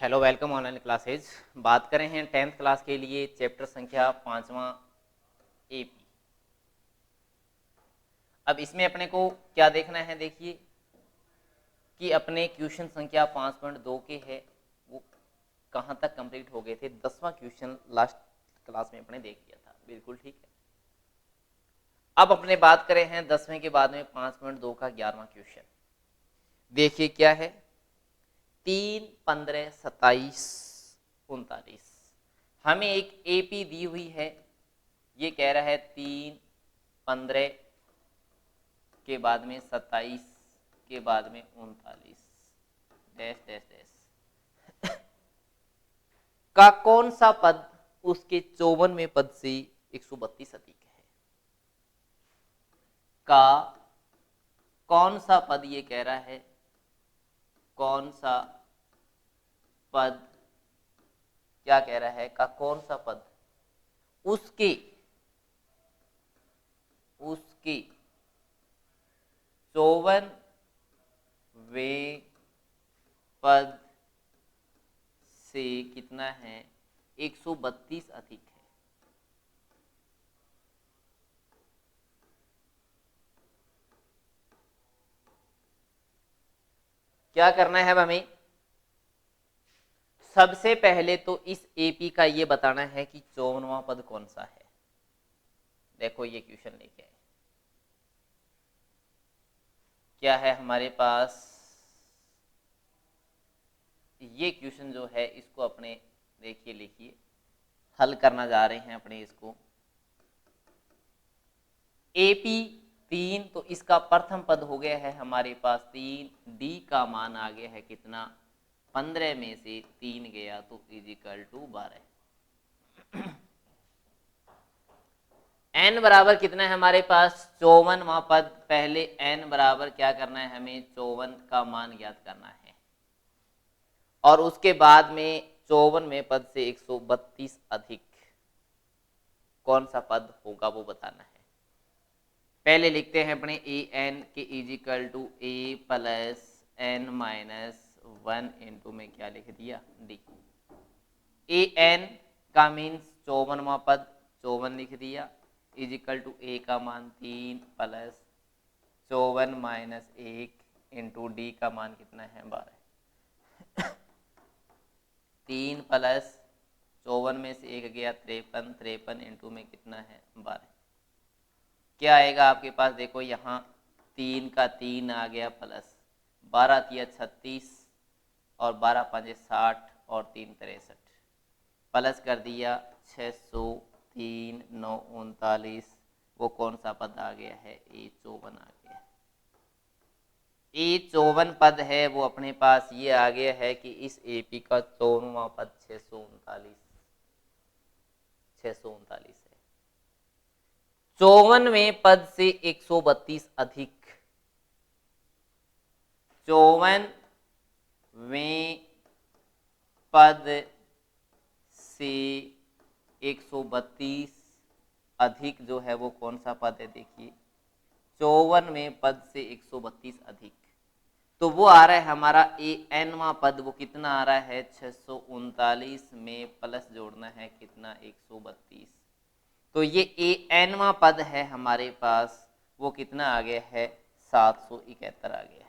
Hello welcome online classes. बात करें हैं 10th क्लास के लिए चैप्टर संख्या 5वां एपी। अब इसमें अपने को क्या देखना है, देखिए कि अपने क्वेश्चन संख्या 5.2 के है वो कहाँ तक कंप्लीट हो गए थे। 10वां क्वेश्चन लास्ट क्लास में अपने देख लिया था, बिल्कुल ठीक है। अब अपने बात करें हैं 10वें के बाद में 5.2 का 11वां क्वेश्चन। देखिए क्या है, 3, 15, 27, 39। हमें एक एपी दी हुई है। ये कह रहा है 3, 15 के बाद में 27 के बाद में 39 डैश डैश डैश का कौन सा पद उसके 54वें पद से 132 अधिक है। का कौन सा पद ये कह रहा है, कौन सा पद क्या कह रहा है, का कौन सा पद उसके 54वें पद से कितना है, 132 अधिक है। क्या करना है अब हमें, सबसे पहले तो इस एपी का ये बताना है कि 54वां पद कौन सा है। देखो ये क्वेश्चन लेके आए, क्या है हमारे पास, ये क्वेश्चन जो है इसको अपने देखिए लिखिए, हल करना जा रहे हैं अपने इसको। एपी 3, तो इसका प्रथम पद हो गया है हमारे पास 3, डी का मान आ गया है कितना, 15 में से 3 गया तो इजिकल टू 12। n बराबर कितना है हमारे पास, 54वां पद। पहले n बराबर क्या करना है, हमें 54 का मान ज्ञात करना है और उसके बाद में 54वें पद से 132 अधिक कौन सा पद होगा वो बताना है। पहले लिखते हैं अपने ए एन के equal to A plus N minus 1 into में क्या लिख दिया, डी। ए एन का मीन्स 54वां पद, 54 लिख दिया, इजिकल टू ए का मान 3 प्लस 54 माइनस 1 इंटू डी का मान कितना है, 12। 3 प्लस 54 में से 1 गया 53, 53 इंटू में कितना है, 12। क्या आएगा आपके पास, देखो यहाँ 3 का 3 आ गया प्लस 12 तिया 36 और 12 पंजे 60 और 3 63, प्लस कर दिया 600, 3 9 39। वो कौन सा पद आ गया है, ए 54 आ गया। ए 54 पद है वो अपने पास ये आ गया है कि इस एपी का 54वां पद 639 है। 54वें पद से 132 अधिक, 54वें पद से 132 अधिक जो है वो कौन सा पद है, देखिए 54वें पद से 132 अधिक, तो वो आ रहा है हमारा ए एनवां पद। वो कितना आ रहा है, 639 में प्लस जोड़ना है कितना, 132। तो ये ए एनवां पद है हमारे पास, वो कितना आ गया है, 771 आ गया है।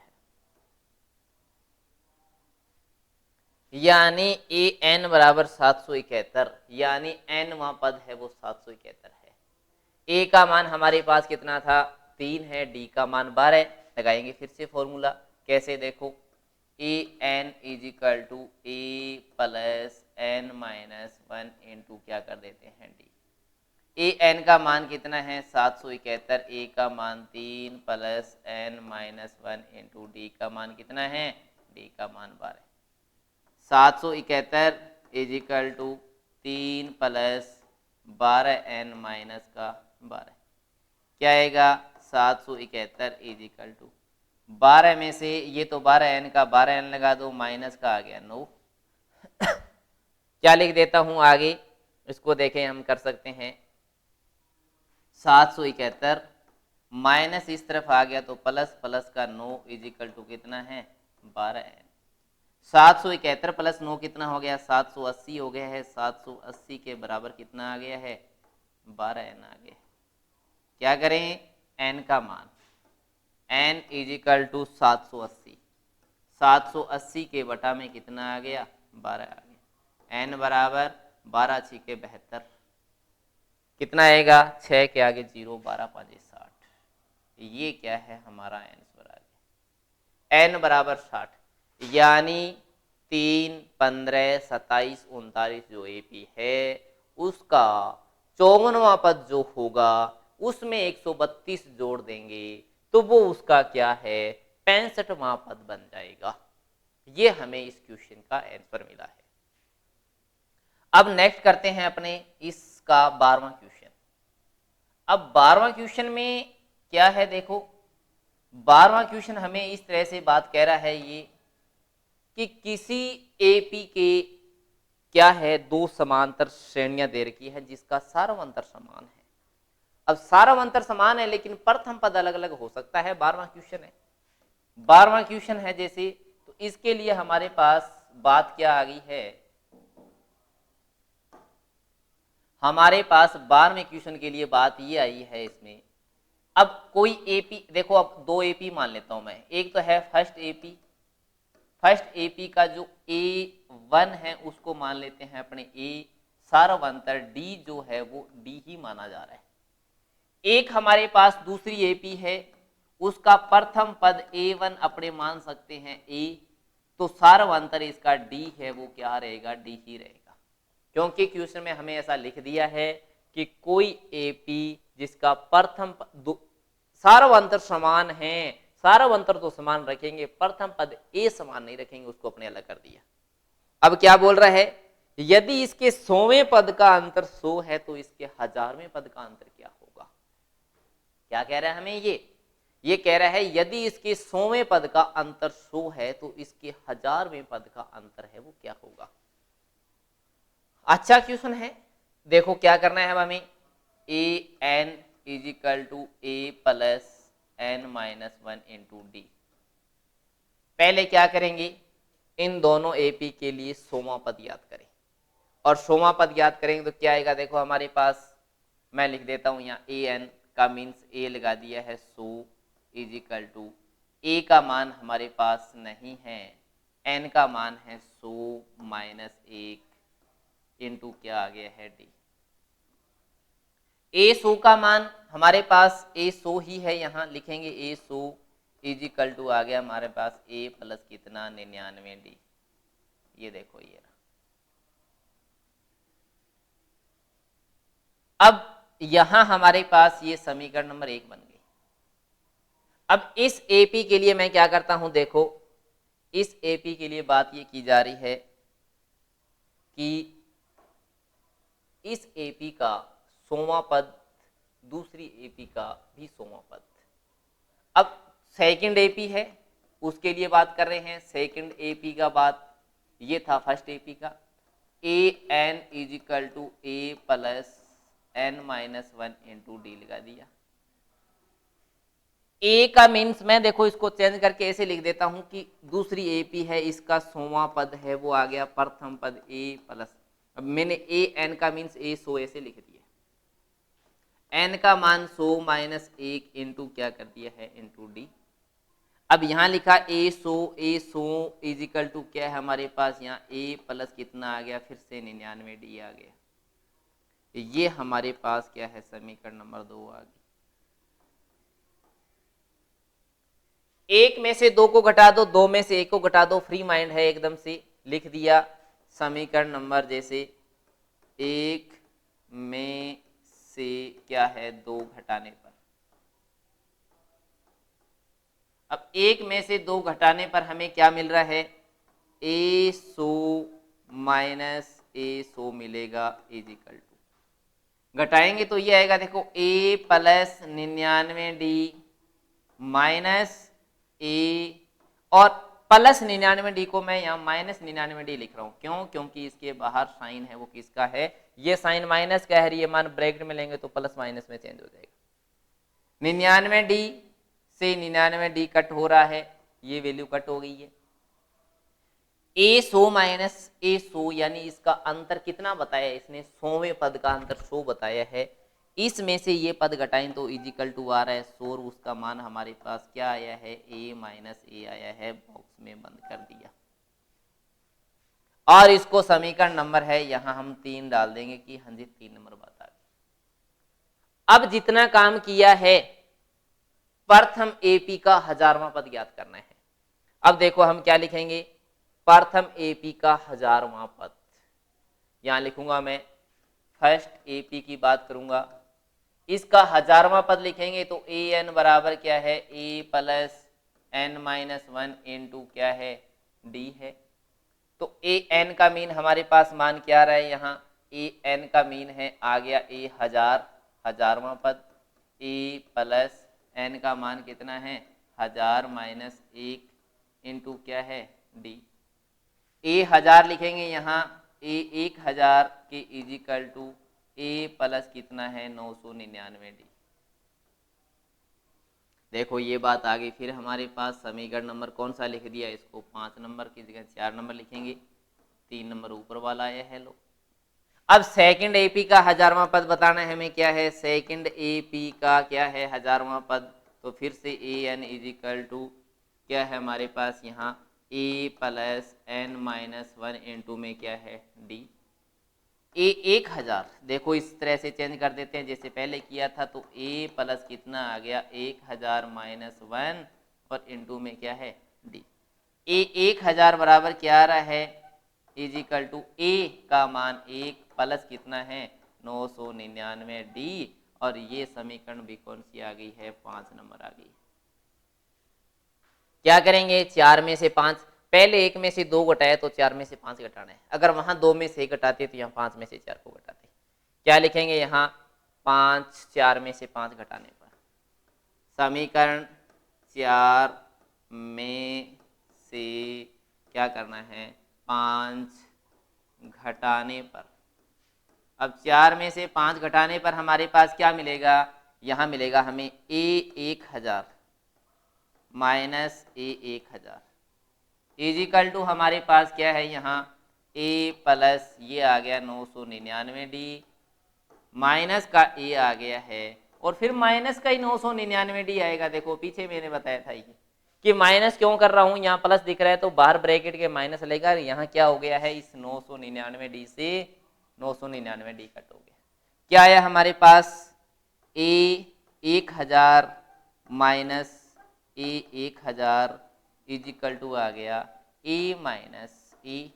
यानी ए एन बराबर 771, यानी एनवां पद है वो 771 है। ए का मान हमारे पास कितना था, 3 है, डी का मान 12। लगाएंगे फिर से फॉर्मूला, कैसे देखो, A N equal to A plus N minus 1 into क्या कर देते हैं, डी। ए एन का मान कितना है, 771, ए का मान 3 plus N minus 1 into d का मान कितना है, डी का मान 12। 771 equal to 3 plus 12 n minus का 12, क्या आएगा, 771 इजिकल टू 12 में से ये तो 12 एन का 12 एन लगा दो, माइनस का आ गया 9। क्या लिख देता हूं आगे, इसको देखें हम कर सकते हैं, 771 माइनस इस तरफ आ गया तो प्लस, प्लस का 9 इजिकल टू कितना है, 12 एन। 771 प्लस 9 कितना हो गया, 780 हो गया है। 780 के बराबर कितना आ गया है, 12n आ गया। क्या करें, n का मान, n इज इक्वल टू 780, 780 के बटा में कितना आ गया, 12 आ गया। n बराबर 12 छिके 72, कितना आएगा, 6 के आगे 0, 12 5 60। ये क्या है, हमारा आंसर आ गया। n बराबर 60, यानी 3, 15, 27, 39 जो एपी है उसका 54वां पद जो होगा उसमें 132 जोड़ देंगे तो वो उसका क्या है, 65वां पद बन जाएगा। ये हमें इस क्वेश्चन का आंसर मिला है। अब नेक्स्ट करते हैं अपने इसका 12वां क्वेश्चन। अब 12वां क्वेश्चन में क्या है, देखो 12वां क्वेश्चन हमें इस तरह से बात कह रहा है ये कि किसी एपी के क्या है, दो समांतर श्रेणियां दे रखी है जिसका सारवंतर समान है। अब सारवंतर समान है लेकिन प्रथम पद अलग अलग हो सकता है। 12वां क्वेश्चन है, 12वां क्वेश्चन है जैसे, तो इसके लिए हमारे पास बात क्या आ गई है, हमारे पास 12वें क्वेश्चन के लिए बात ये आई है इसमें। अब कोई एपी देखो, अब दो एपी मान लेता हूं मैं। एक तो है फर्स्ट एपी, फर्स्ट एपी का जो A1 है उसको मान लेते हैं अपने A, सारवंतर D जो है वो D ही माना जा रहा है। एक हमारे पास दूसरी एपी है, उसका प्रथम पद A1 अपने मान सकते हैं A, तो सारवंतर इसका D है वो क्या रहेगा, D ही रहेगा। क्योंकि क्वेश्चन में हमें ऐसा लिख दिया है कि कोई एपी जिसका प्रथम सारवंतर समान है, सारवंतर तो समान रखेंगे, प्रथम पद ए समान नहीं रखेंगे, उसको अपने अलग कर दिया। अब क्या बोल रहा है, यदि इसके 100वें पद का अंतर 100 है तो इसके 1000वें पद का अंतर क्या होगा। क्या कह रहा है हमें ये कह रहा है यदि इसके 100वें पद का अंतर 100 है तो इसके 1000वें पद का अंतर है वो क्या होगा। अच्छा क्वेश्चन है, देखो क्या करना है हमें, A N is equal to A plus N minus 1 into D. पहले क्या करेंगे, इन दोनों एपी के लिए 100वां पद याद करें, और 100वां पद याद करेंगे तो क्या आएगा, देखो हमारे पास मैं लिख देता हूं यहाँ ए एन का मीन्स ए लगा दिया है 100 इज इक्वल टू ए का मान हमारे पास नहीं है, एन का मान है 100 माइनस 1 इंटू क्या आ गया है डी। ए 100 का मान हमारे पास ए 100 ही है, यहां लिखेंगे ए 100 इज इक्वल टू आ गया हमारे पास ए प्लस कितना 99 डी। ये देखो ये अब यहां हमारे पास ये समीकरण नंबर 1 बन गई। अब इस एपी के लिए मैं क्या करता हूं, देखो इस एपी के लिए बात ये की जा रही है कि इस एपी का 100वां पद दूसरी एपी का भी 100वां पद। अब सेकंड एपी है उसके लिए बात कर रहे हैं, सेकंड एपी का बात ये था फर्स्ट एपी का, A N is equal to A plus N minus 1 into D लगा दिया। ए का मीन्स मैं देखो इसको चेंज करके ऐसे लिख देता हूं कि दूसरी एपी है इसका 100वां पद है वो आ गया प्रथम पद ए प्लस, अब मैंने ए एन का मीन्स ए 100 ऐसे लिख दिया, एन का मान 100 माइनस 1 इंटू क्या कर दिया है इंटू डी। अब यहां लिखा ए 100 इज इक्वल टू क्या है हमारे पास यहाँ ए प्लस कितना आ गया फिर से 99 डी आ गया। ये हमारे पास क्या है समीकरण नंबर 2 आ गई। एक में से दो को घटा दो, दो में से एक को घटा दो, फ्री माइंड है एकदम से लिख दिया समीकरण नंबर जैसे एक में से क्या है दो घटाने पर। अब एक में से दो घटाने पर हमें क्या मिल रहा है, ए 100 माइनस ए 100 मिलेगा इज इक्वल टू, घटाएंगे तो ये आएगा देखो ए प्लस 99 डी माइनस ए, और प्लस 99 डी को मैं यहाँ माइनस 99 डी लिख रहा हूँ, क्यों, क्योंकि इसके बाहर साइन है वो किसका है, ये साइन माइनस का है, ये मान ब्रैकेट में लेंगे तो प्लस माइनस में चेंज हो जाएगा। 99 डी से 99 डी कट हो रहा है, ये वैल्यू कट हो गई है। ए 100 माइनस ए 100 यानी इसका अंतर कितना बताया इसने, 100वें पद का अंतर 100 बताया है। इसमें से ये पद घटाएं तो इजिकल टू आ रहा है 100, उसका मान हमारे पास क्या आया है, ए माइनस ए आया है, बॉक्स में बंद कर दिया। और इसको समीकरण नंबर है यहां हम 3 डाल देंगे कि हाँ जी 3 नंबर बात आ गई। अब जितना काम किया है, प्रथम एपी का 1000वां पद ज्ञात करना है। अब देखो हम क्या लिखेंगे, प्रथम एपी का 1000वां पद, यहां लिखूंगा मैं फर्स्ट एपी की बात करूंगा, इसका 1000वां पद लिखेंगे तो ए एन बराबर क्या है, ए प्लस एन माइनस 1 इंटू क्या है, डी है। तो ए एन का मीन हमारे पास मान क्या आ रहा है, यहाँ ए एन का मीन है आ गया ए 1000, 1000वां पद, ए प्लस एन का मान कितना है 1000 माइनस 1 इंटू क्या है डी। ए 1000 लिखेंगे यहाँ, ए 1000 के इजिकल टू ए प्लस कितना है 999 डी। देखो ये बात आ गई। फिर हमारे पास समीकरण नंबर कौन सा लिख दिया, इसको 5 नंबर की जगह 4 नंबर लिखेंगे, 3 नंबर ऊपर वाला आया है। लो अब सेकंड एपी का 1000वां पद बताना है हमें, क्या है सेकंड एपी का क्या है 1000वां पद, तो फिर से ए एन इजिकल टू क्या है हमारे पास यहाँ ए प्लस एन माइनस 1 इंटू में क्या है डी। ए 1000 देखो इस तरह से चेंज कर देते हैं जैसे पहले किया था, तो ए प्लस कितना आ गया 1000 माइनस 1 और इंटू में क्या है डी। ए 1000 बराबर क्या आ रहा है, इजिकल टू ए का मान 1 प्लस कितना है 999 डी, और ये समीकरण भी कौन सी आ गई है 5 नंबर आ गई। क्या करेंगे, 4 में से 5, पहले 1 में से 2 घटाया तो 4 में से 5 घटाना है, अगर वहां 2 में से 1 घटाते तो यहाँ 5 में से 4 को घटाते। क्या लिखेंगे यहाँ 5, 4 में से 5 घटाने पर, समीकरण 4 में से क्या करना है 5 घटाने पर। अब 4 में से 5 घटाने पर हमारे पास क्या मिलेगा, यहाँ मिलेगा हमें ए 1000 माइनस ए 1000 इजिकल टू हमारे पास क्या है यहाँ ए प्लस ये आ गया 999 डी, माइनस का ए आ गया है, और फिर माइनस का ही 999 डी आएगा। देखो पीछे मैंने बताया था ये कि माइनस क्यों कर रहा हूँ, यहाँ प्लस दिख रहा है तो बाहर ब्रैकेट के माइनस लेगा, यहाँ क्या हो गया है इस 999 डी से 999 डी कट हो गया। क्या आया हमारे पास ए 1000 माइनस ए 1000 इजिकल टू आ गया ए माइनस ए।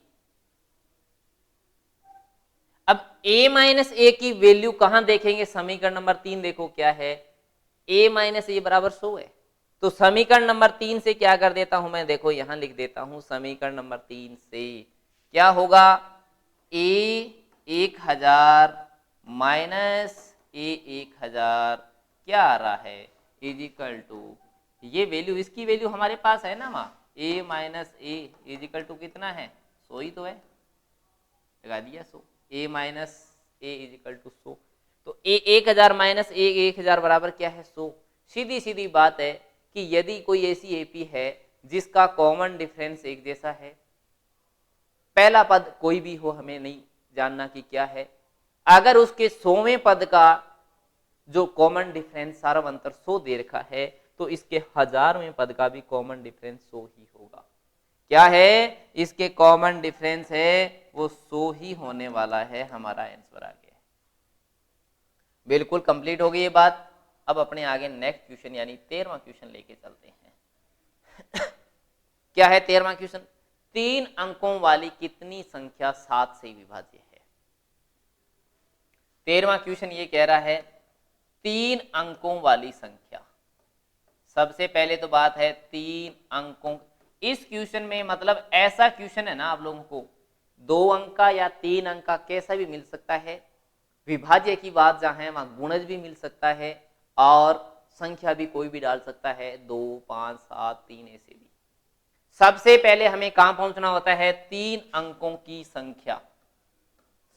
अब a माइनस ए की वैल्यू कहां देखेंगे, समीकरण नंबर 3 देखो क्या है, a माइनस ए बराबर 100 है, तो समीकरण नंबर 3 से क्या कर देता हूं मैं, देखो यहां लिख देता हूं समीकरण नंबर 3 से क्या होगा a 1000 माइनस ए 1000 क्या आ रहा है इजिकल टू, ये वैल्यू इसकी वैल्यू हमारे पास है ना माँ, a minus a equal to कितना है 100 ही तो है, लगा दिया 100, a minus a equal to 100, तो a 1000 माइनस ए 1000 बराबर क्या है 100। सीधी सीधी बात है कि यदि कोई ऐसी एपी है जिसका कॉमन डिफरेंस एक जैसा है, पहला पद कोई भी हो हमें नहीं जानना कि क्या है, अगर उसके 100वें पद का जो कॉमन डिफरेंस सार्व अंतर 100 दे रखा है, तो इसके 1000वें पद का भी कॉमन डिफरेंस 100 ही होगा। क्या है इसके कॉमन डिफरेंस है वो 100 ही होने वाला है, हमारा आंसर आ गया। बिल्कुल कंप्लीट हो गई ये बात। अब अपने आगे नेक्स्ट क्वेश्चन यानी 13वां क्वेश्चन लेके चलते हैं। क्या है 13वां क्वेश्चन, 3 अंकों वाली कितनी संख्या 7 से विभाज्य है। 13वां क्वेश्चन ये कह रहा है 3 अंकों वाली संख्या। सबसे पहले तो बात है 3 अंकों, इस क्वेश्चन में मतलब ऐसा क्वेश्चन है ना आप लोगों को 2 अंक का या 3 अंक का कैसा भी मिल सकता है, विभाज्य की बात जहां है वहां गुणज भी मिल सकता है और संख्या भी कोई भी डाल सकता है, 2 5 7 3 ऐसे भी। सबसे पहले हमें कहां पहुंचना होता है 3 अंकों की संख्या।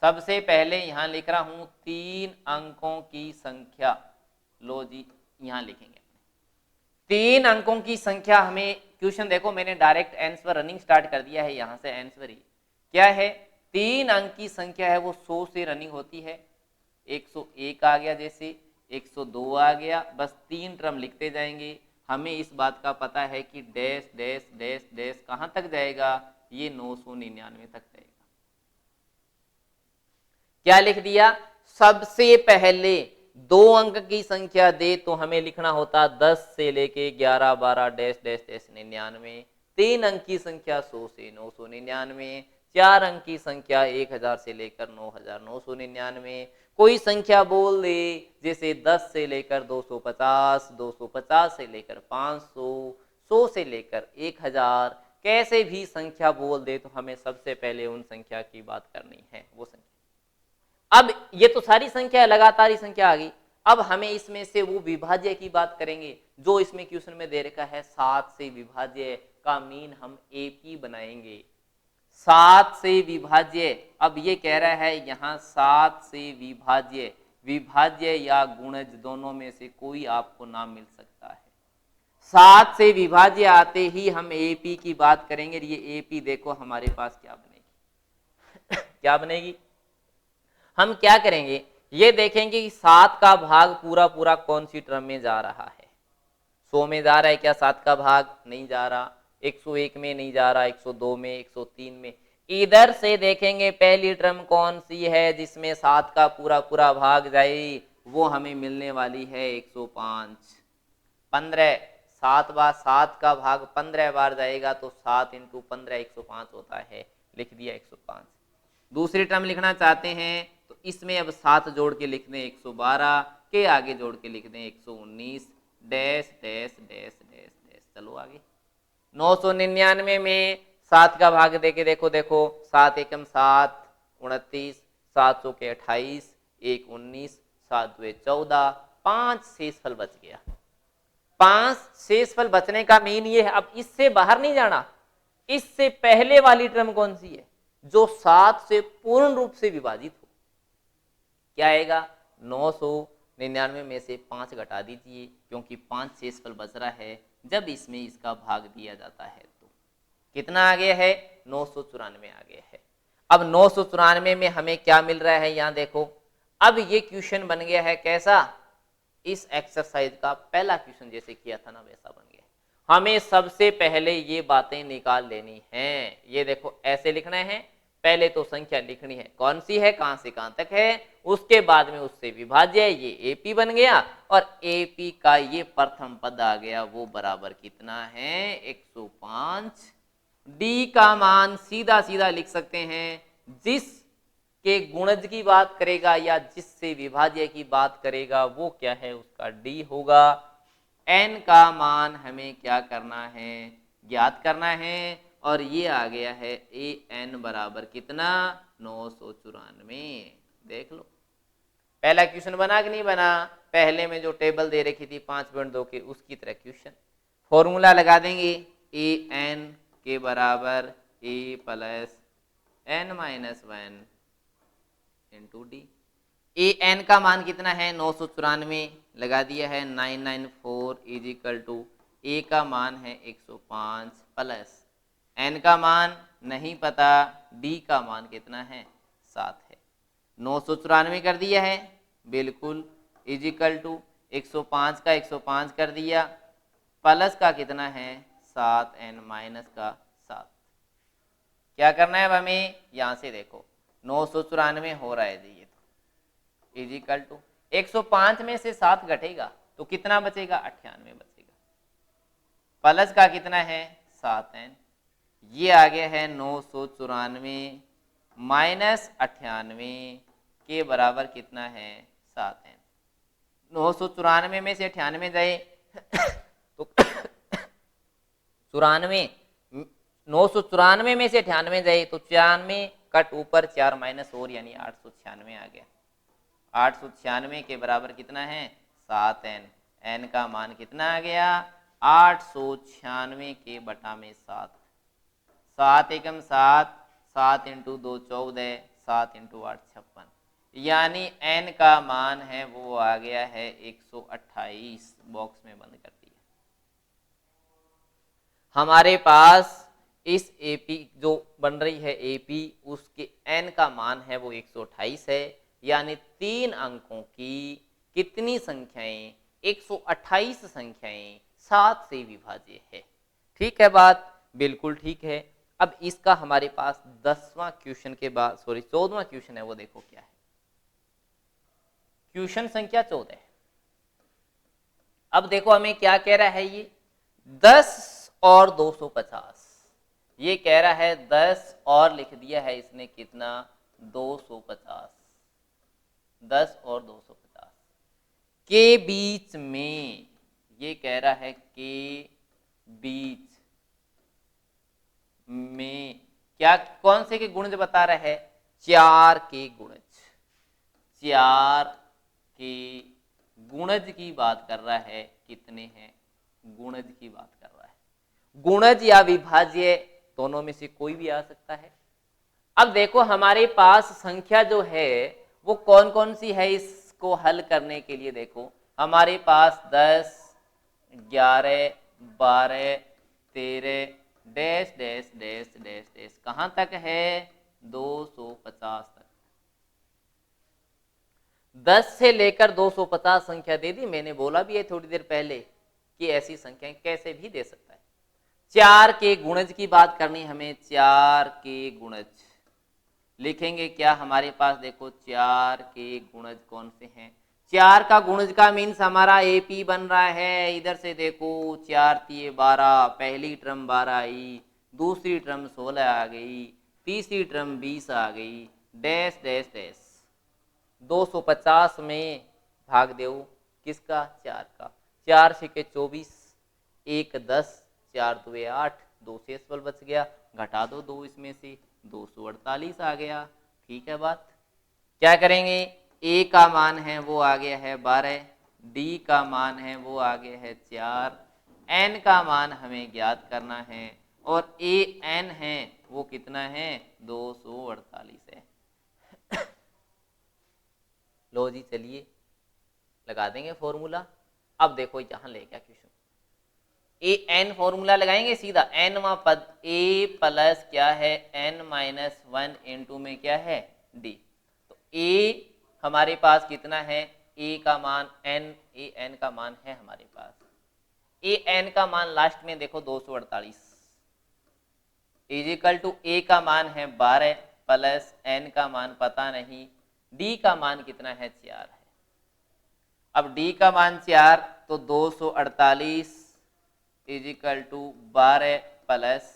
सबसे पहले यहां लिख रहा हूं 3 अंकों की संख्या, लो जी यहां लिखेंगे 3 अंकों की संख्या हमें क्वेश्चन देखो, मैंने डायरेक्ट आंसर रनिंग स्टार्ट कर दिया है, यहां से आंसर ही क्या है, 3 अंक की संख्या है वो 100 से रनिंग होती है। 101 आ गया, जैसे 102 आ गया, बस 3 टर्म लिखते जाएंगे। हमें इस बात का पता है कि डैश डैश डैश डैश कहां तक जाएगा, ये 999 तक जाएगा। क्या लिख दिया, सबसे पहले 2 अंक की संख्या दे तो हमें लिखना होता 10 से लेके 11 12 डैश डैश डैश 99। 3 अंक की संख्या 100 से 999। 4 अंक की संख्या 1000 से लेकर 9999। कोई संख्या बोल दे, जैसे 10 से लेकर 250, 250 से लेकर 500, 100 से लेकर 1000, कैसे भी संख्या बोल दे तो हमें सबसे पहले उन संख्या की बात करनी है, वो संख्या। अब ये तो सारी संख्या है, लगातार ही संख्या आ गई। अब हमें इसमें से वो विभाज्य की बात करेंगे जो इसमें क्वेश्चन में दे रखा है। 7 से विभाज्य का मीन हम एपी बनाएंगे। 7 से विभाज्य, अब ये कह रहा है यहां 7 से विभाज्य, विभाज्य या गुणज दोनों में से कोई आपको नाम मिल सकता है। 7 से विभाज्य आते ही हम एपी की बात करेंगे। ये एपी देखो हमारे पास क्या बनेगी क्या बनेगी, हम क्या करेंगे, ये देखेंगे कि 7 का भाग पूरा पूरा कौन सी टर्म में जा रहा है। 100 में जा रहा है क्या 7 का भाग, नहीं जा रहा। 101 में नहीं जा रहा, 102 में, 103 में। इधर से देखेंगे पहली टर्म कौन सी है जिसमें 7 का पूरा पूरा भाग जाए, वो हमें मिलने वाली है 105। 15, 7 बार 7 का भाग 15 बार जाएगा तो 7 इंटू 15 105 होता है, लिख दिया 105। दूसरी टर्म लिखना चाहते हैं तो इसमें अब 7 जोड़ के लिख दें 112, के आगे जोड़ के लिख दें 119, dash dash dash dash dash. चलो आगे, 999 में 7 का भाग देके देखो, देखो 7 एकम 7 29, 700 के 28, 1 19, 7 2 14, 5 शेषफल बच गया। 5 शेषफल बचने का मीन ये है, अब इससे बाहर नहीं जाना। इससे पहले वाली टर्म कौन सी है, जो 7 से पूर्ण रूप से विभाजित हो। क्या आएगा, 999 में से 5 घटा दीजिए, क्योंकि 5 शेषफल बच रहा है। जब इसमें इसका भाग दिया जाता है तो कितना आ गया है, 994 आ गया है। अब 994 में हमें क्या मिल रहा है, यहां देखो। अब ये क्वेश्चन बन गया है कैसा, इस एक्सरसाइज का पहला क्वेश्चन जैसे किया था ना वैसा बन गया। हमें सबसे पहले ये बातें निकाल लेनी हैं। ये देखो ऐसे लिखना है, पहले तो संख्या लिखनी है कौन सी है, कहां से कहां तक है, उसके बाद में उससे विभाज्य, ये एपी बन गया। और एपी का ये प्रथम पद आ गया, वो बराबर कितना है, 105। डी का मान सीधा सीधा लिख सकते हैं, जिस के गुणज की बात करेगा या जिससे विभाज्य की बात करेगा वो क्या है, उसका डी होगा। एन का मान हमें क्या करना है, ज्ञात करना है। और ये आ गया है ए एन बराबर कितना, 994। देख लो पहला क्वेश्चन बना कि नहीं बना, पहले में जो टेबल दे रखी थी 5.2 के उसकी तरह क्वेश्चन। फॉर्मूला लगा देंगे, ए एन के बराबर A plus N minus 1 into D. A N का मान कितना है, 994 लगा दिया है, 994 इज इक्वल टू ए का मान है 105 प्लस एन का मान नहीं पता, डी का मान कितना है 7 है। 994 कर दिया है बिल्कुल, इज इक्वल टू 105 का 105 कर दिया, प्लस का कितना है 7, एन माइनस का 7। क्या करना है अब हमें, यहां से देखो 994 हो रहा है जी, ये तो इज इक्वल टू 105 में से 7 घटेगा तो कितना बचेगा, 98 बचेगा। प्लस का कितना है 7 एन, ये आ गया है 994 माइनस 98 के बराबर कितना है 7 एन। 994 में से 98 जाए तो 994 में से 98 जाए तो 94 कट ऊपर 4 माइनस और यानी 896 आ गया। 896 के बराबर कितना है 7 एन। एन का मान कितना आ गया 896 के बटा में 7। 7 एकम 7, 7 इंटू 2 14, 7 इंटू 8 56, यानी एन का मान है वो आ गया है 128। बॉक्स में बंद कर दिया। हमारे पास इस एपी जो बन रही है एपी, उसके एन का मान है वो 128 है, यानी 3 अंकों की कितनी संख्याएं, 128 संख्याएं 7 से विभाज्य है। ठीक है बात, बिल्कुल ठीक है। अब इसका हमारे पास 10वां क्वेश्चन के बाद 14वां क्वेश्चन है, वो देखो क्या है। क्वेश्चन संख्या 14। अब देखो हमें क्या कह रहा है, ये 10 और 250, ये कह रहा है 10 और लिख दिया है इसने कितना, 250, 10 और 250 के बीच में, ये कह रहा है के बीच में क्या, कौन से के गुणज बता रहा है, 4 के गुणज, 4 के गुणज की बात कर रहा है। कितने हैं, गुणज की बात कर रहा है। गुणज या विभाज्य दोनों में से कोई भी आ सकता है। अब देखो हमारे पास संख्या जो है वो कौन कौन सी है, इसको हल करने के लिए देखो हमारे पास 10, 11, 12, 13 dash dash dash dash dash कहां तक है, 250 तक। 10 से लेकर 250 संख्या दे दी। मैंने बोला भी है थोड़ी देर पहले कि ऐसी संख्याएं कैसे भी दे सकता है। 4 के गुणज की बात करनी हमें, 4 के गुणज लिखेंगे क्या हमारे पास, देखो 4 के गुणज कौन से हैं। 4 का गुणज का मीन्स हमारा एपी बन रहा है। इधर से देखो 4 3 12, पहली टर्म 12 आई, दूसरी टर्म 16 आ गई, तीसरी टर्म 20 आ गई, डैश डैश डैश 250 में भाग दो किसका, 4 का। 4 से 24, 1 10, 4 2 8, 2 शेष बल बच गया, घटा दो 2 इसमें से, 248 आ गया। ठीक है बात। क्या करेंगे, ए का मान है वो आ गया है 12, डी का मान है वो आ गया है 4, एन का मान हमें ज्ञात करना है और ए एन है वो कितना है, 248 है। लो जी चलिए लगा देंगे फॉर्मूला। अब देखो यहां ले क्या क्वेश्चन, ए एन फॉर्मूला लगाएंगे सीधा, एनवा पद ए प्लस क्या है एन माइनस 1 इंटू में क्या है डी। तो ए हमारे पास कितना है, ए का मान एन, ए एन का मान है हमारे पास, ए एन का मान लास्ट में देखो 248 इजिकल टू ए का मान है 12 प्लस एन का मान पता नहीं, डी का मान कितना है 4 है। अब डी का मान 4 तो 248 equal to 12 plus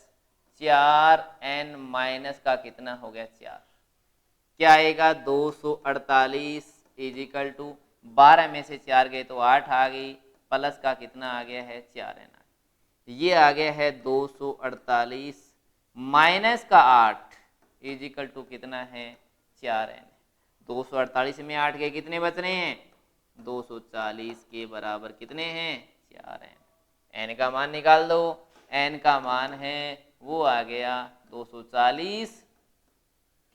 4 n minus का कितना हो गया 4, क्या आएगा 248 इजिकल टू 12 में से 4 गए तो 8 आ गई, प्लस का कितना आ गया है 4 एन, ये आ गया है 248 माइनस का 8 इजिकल टू कितना है 4 एन। 248 में 8 के कितने बच रहे हैं, 240 के बराबर कितने हैं 4 एन। एन का मान निकाल दो, एन का मान है वो आ गया 240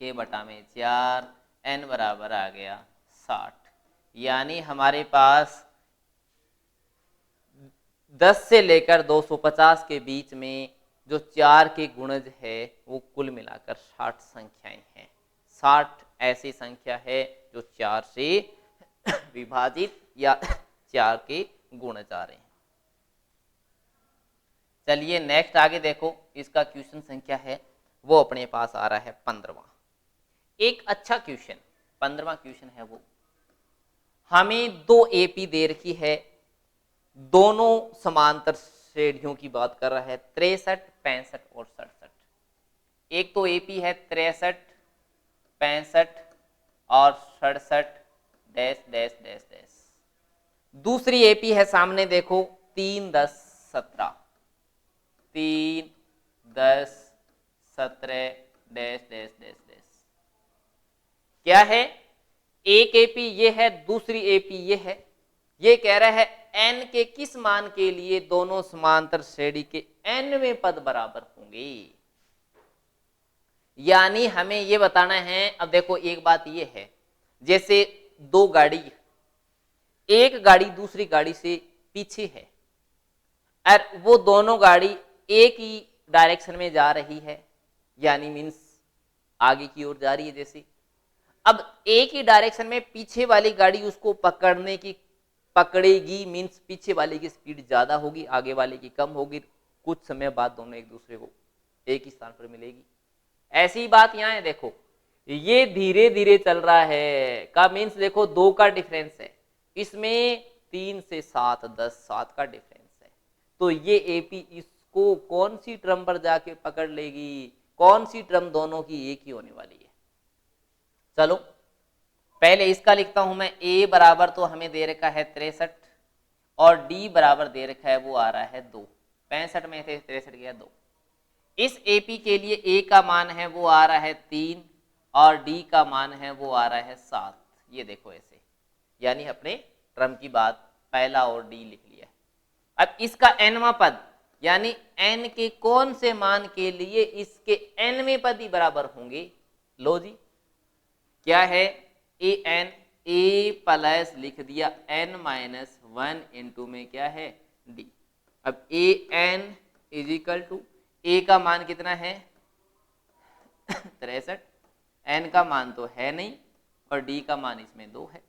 के बटा में 4, एन बराबर आ गया 60। यानी हमारे पास 10 से लेकर 250 के बीच में जो 4 के गुणज है वो कुल मिलाकर 60 संख्याएं हैं। 60 ऐसी संख्या है जो 4 से विभाजित या 4 के गुणज आ रहे हैं। चलिए नेक्स्ट आगे देखो, इसका क्वेश्चन संख्या है वो अपने पास आ रहा है 15वां। एक अच्छा क्वेश्चन 15वां क्वेश्चन है वो, हमें 2 एपी दे रखी है, दोनों समांतर श्रेणियों की बात कर रहा है, 63, 65 और 67। एक तो एपी है 63, 65 और 67 डैश डैश डैश डैश, दूसरी एपी है सामने देखो 3 10 17, 3 10 17 डैश डैश डैश डैश। क्या है, एक एपी ये है, दूसरी एपी ये है। ये कह रहा है n के किस मान के लिए दोनों समांतर श्रेणी के nवें पद बराबर होंगे। यानी हमें ये बताना है। अब देखो एक बात ये है, जैसे दो गाड़ी, एक गाड़ी दूसरी गाड़ी से पीछे है और वो दोनों गाड़ी एक ही डायरेक्शन में जा रही है, यानी मीन्स आगे की ओर जा रही है जैसे। अब एक ही डायरेक्शन में पीछे वाली गाड़ी उसको पकड़ेगी, मीन्स पीछे वाले की स्पीड ज्यादा होगी, आगे वाले की कम होगी, कुछ समय बाद दोनों एक दूसरे को एक ही स्थान पर मिलेगी। ऐसी बात यहाँ है, देखो ये धीरे धीरे चल रहा है का मीन्स देखो 2 का डिफरेंस है, इसमें 3 से 7 10 7 का डिफरेंस है। तो ये एपी इसको कौन सी ट्रम पर जाके पकड़ लेगी, कौन सी ट्रम दोनों की एक ही होने वाली है। चलो पहले इसका लिखता हूं मैं, ए बराबर तो हमें दे रखा है 63 और डी बराबर दे रखा है वो आ रहा है 2, 65 में से 63 गया 2। इस एपी के लिए ए का मान है वो आ रहा है 3 और डी का मान है वो आ रहा है 7। ये देखो ऐसे, यानी अपने ट्रम की बात पहला और डी लिख लिया। अब इसका एनवां पद यानी एन के कौन से मान के लिए इसके एनवें पद ही बराबर होंगे। लो जी, क्या है, ए एन, ए प्लस लिख दिया एन माइनस 1 इंटू में क्या है डी। अब ए एन इज इक्वल टू, ए का मान कितना है 63, एन का मान तो है नहीं और डी का मान इसमें 2 है।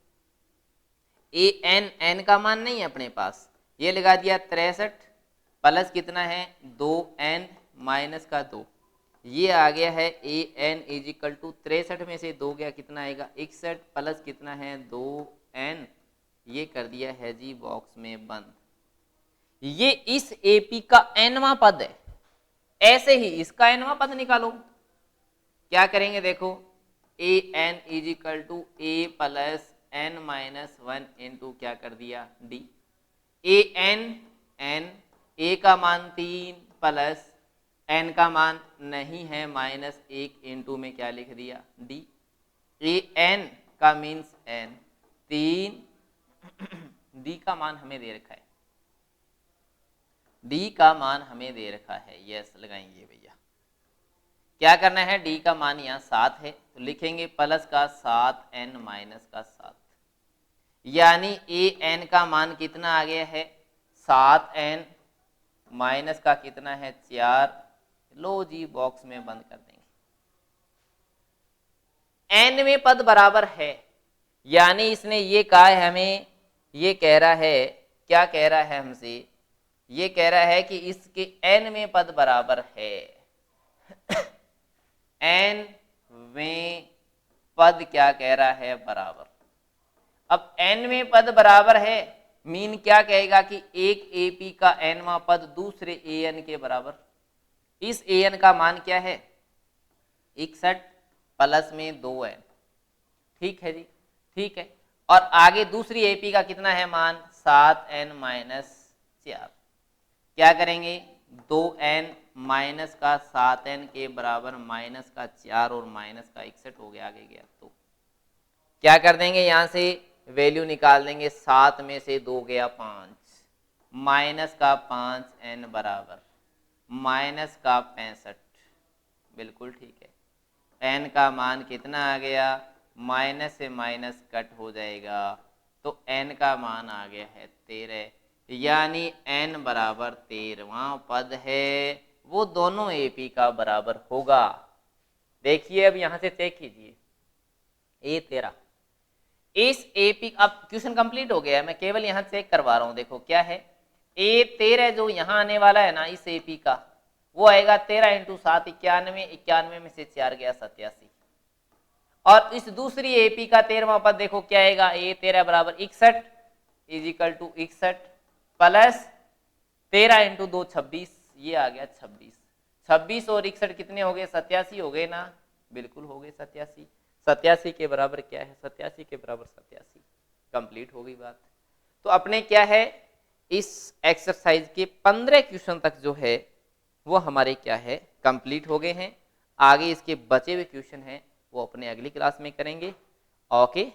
ए एन, एन का मान नहीं है अपने पास, ये लगा दिया 63 प्लस कितना है 2n माइनस का 2, ये आ गया है ए एन इज इक्वल टू 63 में से 2 गया कितना आएगा 61 प्लस कितना है 2n, ये कर दिया है जी बॉक्स में बंद। ये इस एपी का एनवां पद है। ऐसे ही इसका एनवां पद निकालो, क्या करेंगे देखो, A N is equal to A plus N minus 1 into क्या कर दिया D. A N, N, A का मान 3 प्लस एन का मान नहीं है -1 इंटू में क्या लिख दिया डी। ए एन का मीन्स एन 3, डी का मान हमें दे रखा है, डी का मान हमें दे रखा है, यस लगाएंगे भैया। क्या करना है, डी का मान यहाँ 7 है तो लिखेंगे प्लस का 7n माइनस का 7, यानी ए एन का मान कितना आ गया है 7n माइनस का कितना है 4। लो जी बॉक्स में बंद कर देंगे। एन में पद बराबर है, यानी इसने ये कहा है हमें, ये कह रहा है, क्या कह रहा है हमसे, ये कह रहा है कि इसके एन में पद बराबर है एन में पद क्या कह रहा है बराबर। अब एन में पद बराबर है मीन क्या कहेगा कि एक एपी का एनवां पद दूसरे एन के बराबर। इस एन का मान क्या है 61 प्लस में 2n, ठीक है जी, ठीक है। और आगे दूसरी एपी का कितना है मान 7n माइनस 4, क्या करेंगे 2n माइनस का 7n के बराबर माइनस का 4 और माइनस का 61 हो गया, आगे गया तो क्या कर देंगे यहां से वैल्यू निकाल देंगे, 7 में से 2 गया 5, माइनस का 5n बराबर माइनस का 65, बिल्कुल ठीक है। n का मान कितना आ गया, माइनस से माइनस कट हो जाएगा तो n का मान आ गया है 13, यानी n बराबर 13वां पद है, वो दोनों एपी का बराबर होगा। देखिए अब यहां से चेक कीजिए, A13 इस एपी, अब क्वेश्चन कंप्लीट हो गया है, मैं केवल यहां चेक करवा रहा हूं। देखो क्या है, A13 जो यहां आने वाला है ना इस एपी का, वो आएगा 13 इंटू 7 91, 91 में से 4 गया 87। और इस दूसरी एपी का 13वां पद देखो क्या आएगा, A13 बराबर 61 is equal to 61 plus 13 into 2 26, ये आ गया 26। 26 और 61 कितने हो गए 87 हो गए ना, बिल्कुल हो गए 87। 87 के बराबर क्या है 87 के बराबर 87, कंप्लीट हो गई बात। तो अपने क्या है इस एक्सरसाइज के 15 क्वेश्चन तक जो है वो हमारे क्या है कंप्लीट हो गए हैं। आगे इसके बचे हुए क्वेश्चन हैं वो अपने अगली क्लास में करेंगे। ओके।